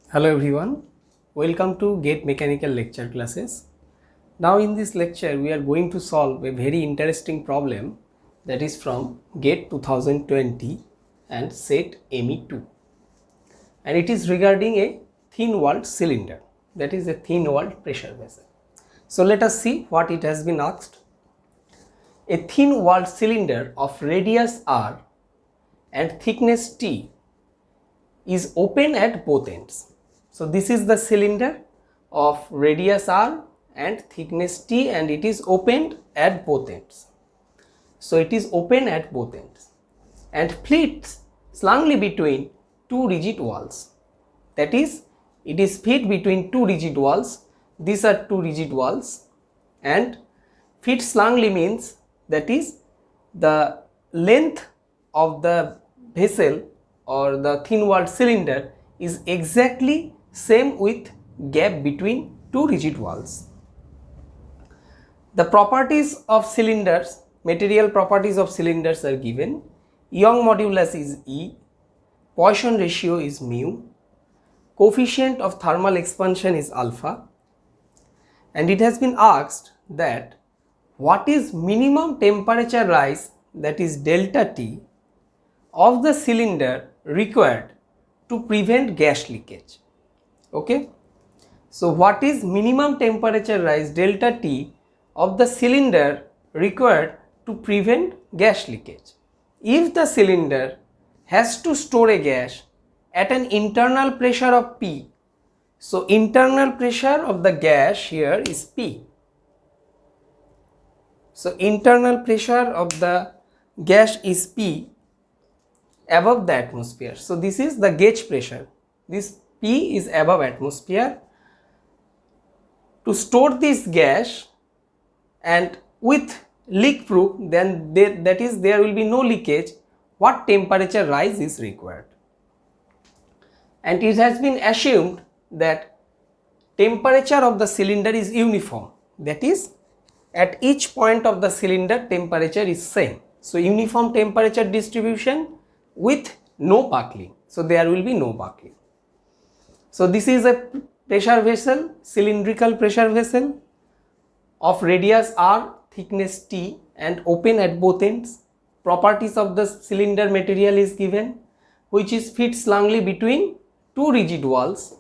Hello everyone, welcome to GATE Mechanical lecture classes. Now in this lecture we are going to solve a very interesting problem that is from GATE 2020 and set ME2, and it is regarding a thin walled cylinder, that is a thin walled pressure vessel. So let us see what it has been asked. A thin walled cylinder of radius r and thickness t is open at both ends. So this is the cylinder of radius r and thickness t, and it is opened at both ends. So it is open at both ends and fits slungly between two rigid walls. That is, it is fit between two rigid walls. These are two rigid walls, and fit slungly means that is the length of the vessel or the thin walled cylinder is exactly same with gap between two rigid walls. The properties of cylinders, material properties of cylinders are given. Young modulus is E, Poisson ratio is mu, coefficient of thermal expansion is alpha, and it has been asked that what is minimum temperature rise, that is delta T, of the cylinder required to prevent gas leakage. Okay, so what is minimum temperature rise delta T of the cylinder required to prevent gas leakage? If the cylinder has to store a gas at an internal pressure of P, so internal pressure of the gas here is P. So internal pressure of the gas is P above the atmosphere. So this is the gauge pressure. This P is above atmosphere. To store this gas and with leak proof, then that is there will be no leakage, what temperature rise is required? And it has been assumed that temperature of the cylinder is uniform, that is at each point of the cylinder temperature is same. So uniform temperature distribution with no buckling, so there will be no buckling. So this is a pressure vessel, cylindrical pressure vessel of radius r, thickness t, and open at both ends. Properties of the cylinder material is given, which is fit slungly between two rigid walls.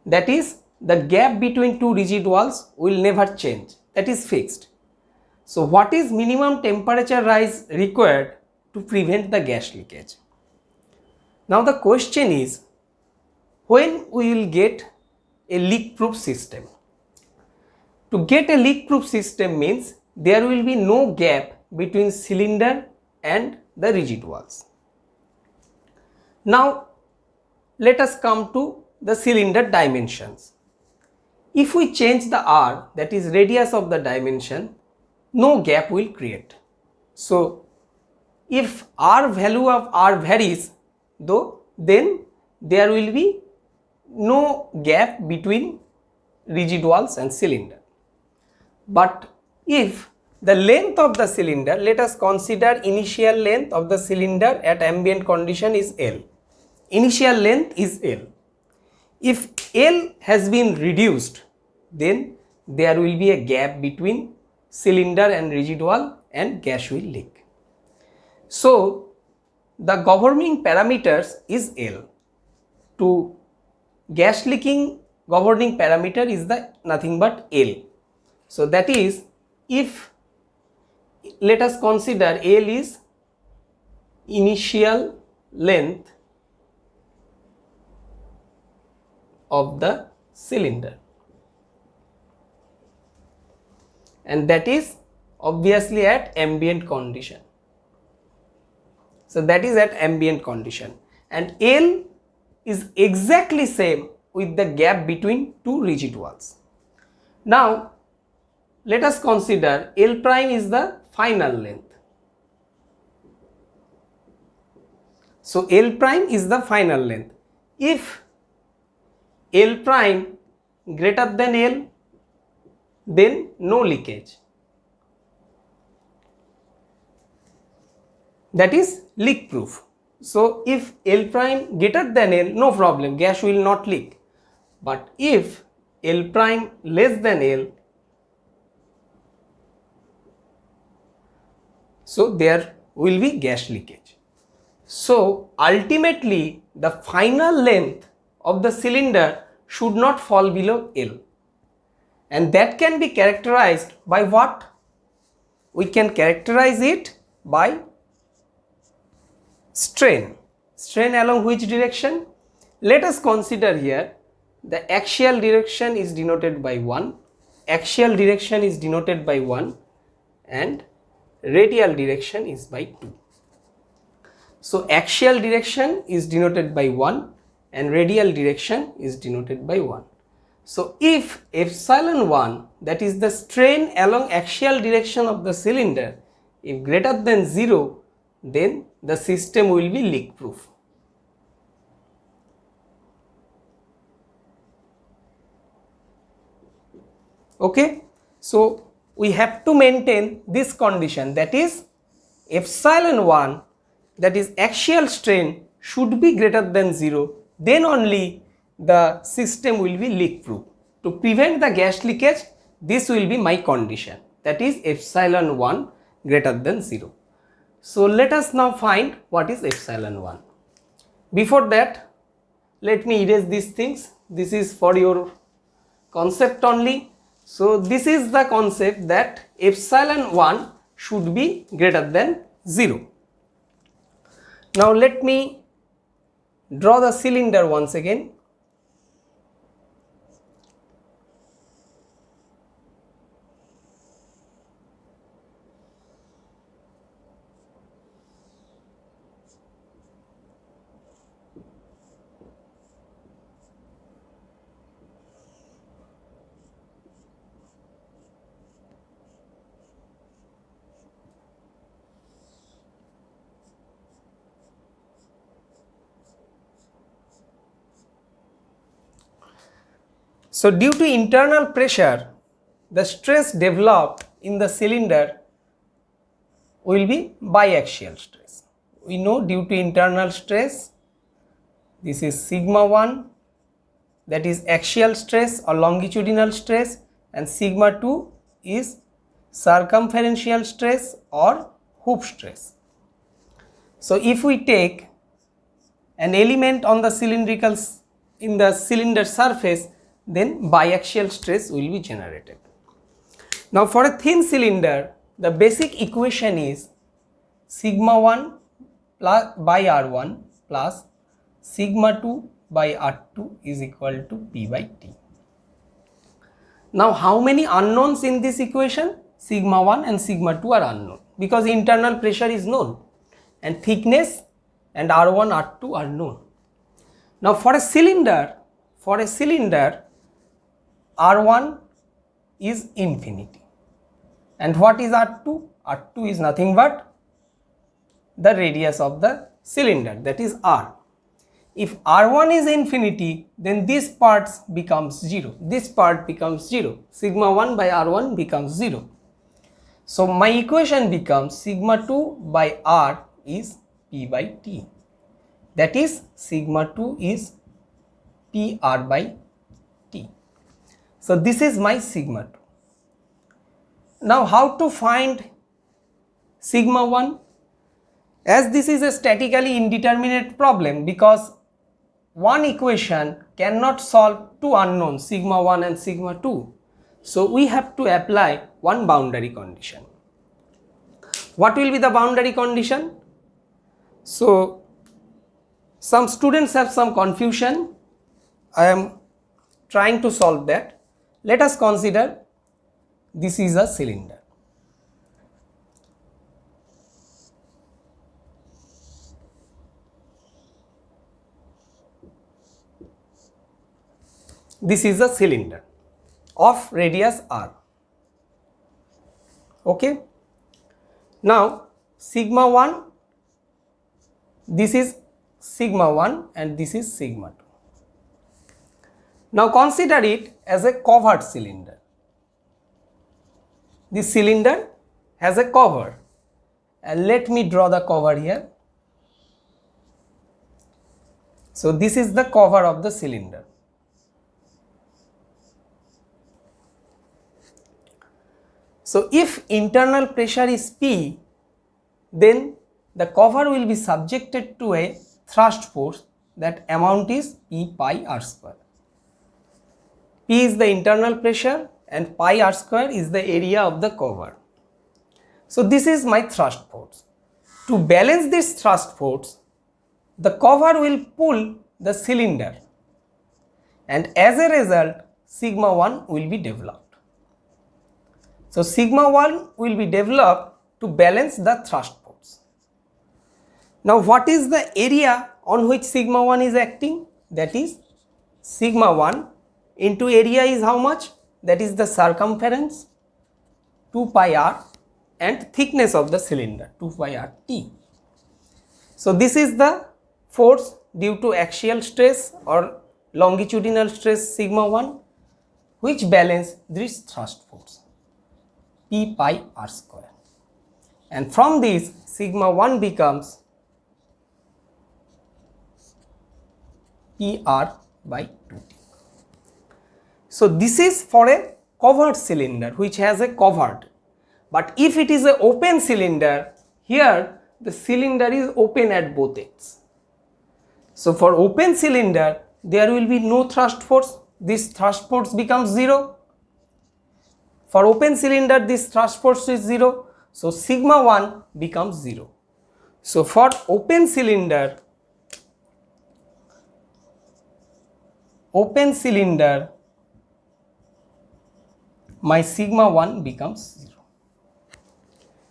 That is, the gap between two rigid walls will never change, that is fixed. So what is minimum temperature rise required to prevent the gas leakage? Now the question is, when we will get a leak proof system? To get a leak proof system means there will be no gap between cylinder and the rigid walls. Now let us come to the cylinder dimensions. If we change the r, that is radius of the dimension, no gap will create. So if r value of r varies though, then there will be no gap between rigid walls and cylinder. But if the length of the cylinder, let us consider initial length of the cylinder at ambient condition is L. Initial length is L. If L has been reduced, then there will be a gap between cylinder and rigid wall and gas will leak. So the governing parameters is L. To gas leaking governing parameter is the nothing but L. So that is, if let us consider L is initial length of the cylinder, and that is obviously at ambient condition. So that is at ambient condition, and L is exactly same with the gap between two rigid walls. Now let us consider L prime is the final length. So L prime is the final length. If L prime greater than L, then no leakage, that is leak proof. So if L prime greater than L, no problem, gas will not leak. But if L prime less than L, so there will be gas leakage. So ultimately the final length of the cylinder should not fall below L, and that can be characterized by what? We can characterize it by strain. Strain along which direction? Let us consider here the axial direction is denoted by 1, axial direction is denoted by 1, and radial direction is by 2. So axial direction is denoted by 1 and radial direction is denoted by 1. So if epsilon 1, that is the strain along axial direction of the cylinder, if greater than 0, then the system will be leak proof. Okay, so we have to maintain this condition, that is epsilon 1, that is axial strain, should be greater than 0, then only the system will be leak proof. To prevent the gas leakage, this will be my condition, that is epsilon 1 greater than 0. So let us now find what is epsilon 1. Before that, let me erase these things. This is for your concept only. So this is the concept that epsilon 1 should be greater than 0. Now let me draw the cylinder once again. So due to internal pressure, the stress developed in the cylinder will be biaxial stress. We know due to internal stress, this is sigma 1, that is axial stress or longitudinal stress, and sigma 2 is circumferential stress or hoop stress. So if we take an element on the cylindrical in the cylinder surface, then biaxial stress will be generated. Now for a thin cylinder, the basic equation is sigma 1 plus by R1 plus sigma 2 by R2 is equal to P by T. Now how many unknowns in this equation? Sigma 1 and sigma 2 are unknown because internal pressure is known and thickness and R1, R2 are known. Now for a cylinder, R1 is infinity, and what is R2? R2 is nothing but the radius of the cylinder, that is R. If R1 is infinity, then this part becomes 0, this part becomes 0, sigma 1 by R1 becomes 0. So my equation becomes sigma 2 by R is P by T, that is sigma 2 is PR by T. So this is my sigma 2. Now how to find sigma 1? As this is a statically indeterminate problem, because one equation cannot solve two unknowns, sigma 1 and sigma 2. So we have to apply one boundary condition. What will be the boundary condition? So some students have some confusion. I am trying to solve that. Let us consider this is a cylinder. This is a cylinder of radius r. Okay. Now sigma 1, this is sigma 1 and this is sigma 2. Now consider it as a covered cylinder. This cylinder has a cover, and let me draw the cover here. So this is the cover of the cylinder. So if internal pressure is P, then the cover will be subjected to a thrust force. That amount is P pi r square. P is the internal pressure and pi r square is the area of the cover. So this is my thrust force. To balance this thrust force, the cover will pull the cylinder, and as a result sigma 1 will be developed. So sigma 1 will be developed to balance the thrust force. Now what is the area on which sigma 1 is acting? That is sigma 1 into area is how much? That is the circumference 2 pi r and thickness of the cylinder 2 pi r t. So this is the force due to axial stress or longitudinal stress sigma 1 which balance this thrust force P pi r square, and from this sigma 1 becomes P r by 2t. So this is for a covered cylinder which has a covered, but if it is an open cylinder, here the cylinder is open at both ends. So for open cylinder there will be no thrust force, this thrust force becomes 0. For open cylinder this thrust force is 0, so sigma 1 becomes 0. So for open cylinder my sigma 1 becomes 0.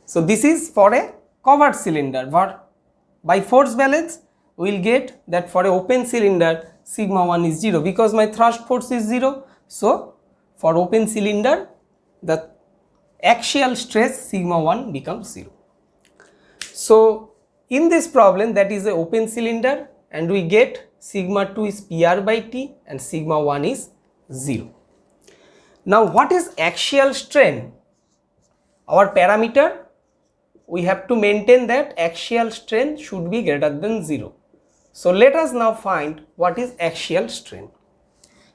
So this is for a covered cylinder, but by force balance we will get that for a open cylinder sigma 1 is 0 because my thrust force is 0. So for open cylinder the axial stress sigma 1 becomes 0. So in this problem, that is a open cylinder, and we get sigma 2 is PR by T and sigma 1 is 0. Now what is axial strain? Our parameter, we have to maintain that axial strain should be greater than 0. So let us now find what is axial strain.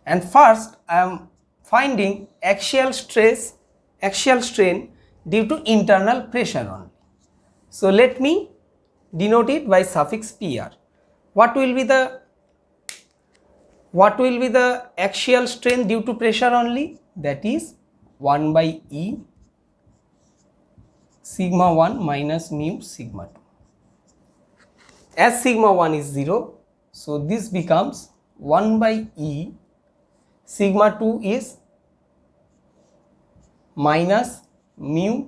And first I am finding axial strain due to internal pressure only. So let me denote it by suffix PR. What will be the axial strain due to pressure only? That is 1 by E sigma 1 minus mu sigma 2. As sigma 1 is 0, so this becomes 1 by E sigma 2 is minus mu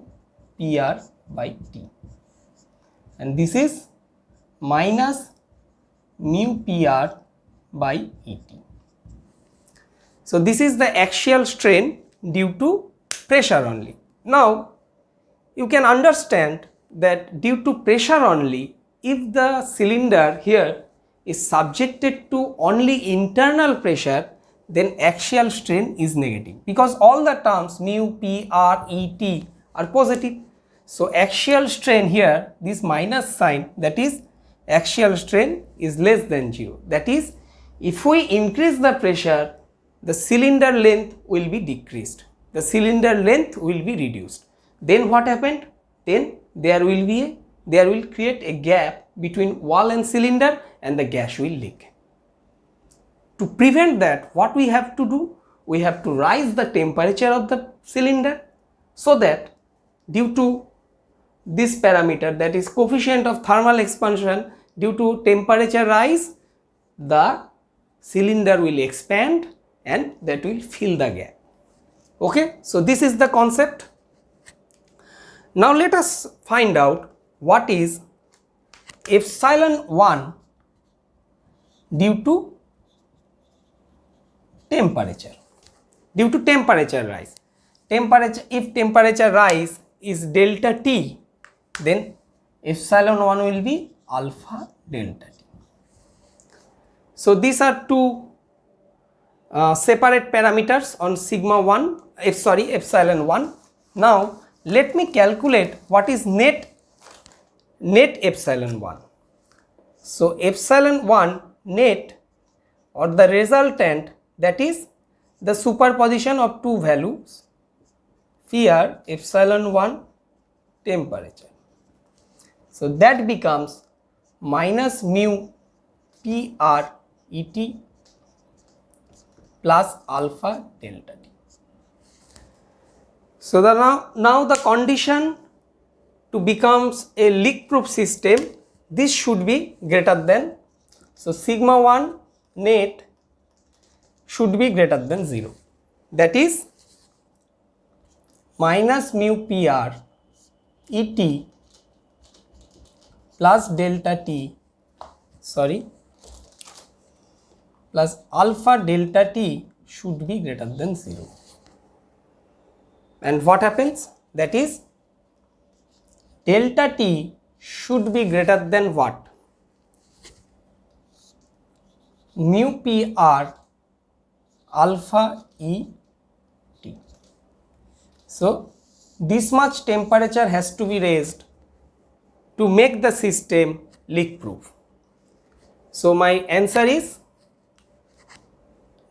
PR by T, and this is minus mu PR by ET. So this is the axial strain due to pressure only. Now you can understand that due to pressure only, if the cylinder here is subjected to only internal pressure, then axial strain is negative because all the terms mu, p, r, e, t are positive. So axial strain here, this minus sign, that is axial strain is less than 0. That is, if we increase the pressure, the cylinder length will be decreased, the cylinder length will be reduced. Then what happened? Then there will create a gap between wall and cylinder and the gas will leak. To prevent that, what we have to do? We have to rise the temperature of the cylinder so that due to this parameter, that is coefficient of thermal expansion, due to temperature rise, the cylinder will expand and that will fill the gap. Okay, so this is the concept. Now let us find out what is epsilon 1 due to temperature. Due to temperature rise. If temperature rise is delta T, then epsilon 1 will be alpha delta T. So these are two separate parameters on epsilon 1. Now let me calculate what is net epsilon 1. So epsilon 1 net or the resultant, that is the superposition of two values, here epsilon 1 temperature. So that becomes minus mu PR ET plus alpha delta T. So now the condition to becomes a leak proof system, this should be greater than, so sigma 1 net should be greater than 0, that is minus mu PR ET plus delta T, plus alpha delta T should be greater than 0. And what happens? That is delta T should be greater than what? Mu PR alpha ET. So this much temperature has to be raised to make the system leak proof. So my answer is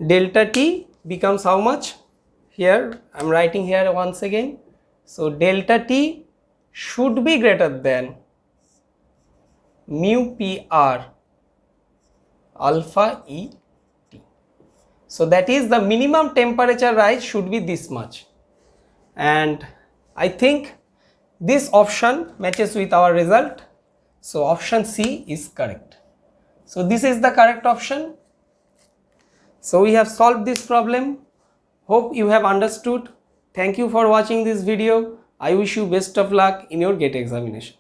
delta T becomes how much? Here I am writing here once again. So delta T should be greater than mu PR alpha ET. So that is the minimum temperature rise should be this much, and I think this option matches with our result. So option C is correct. So this is the correct option. So we have solved this problem. Hope you have understood. Thank you for watching this video. I wish you best of luck in your GATE examination.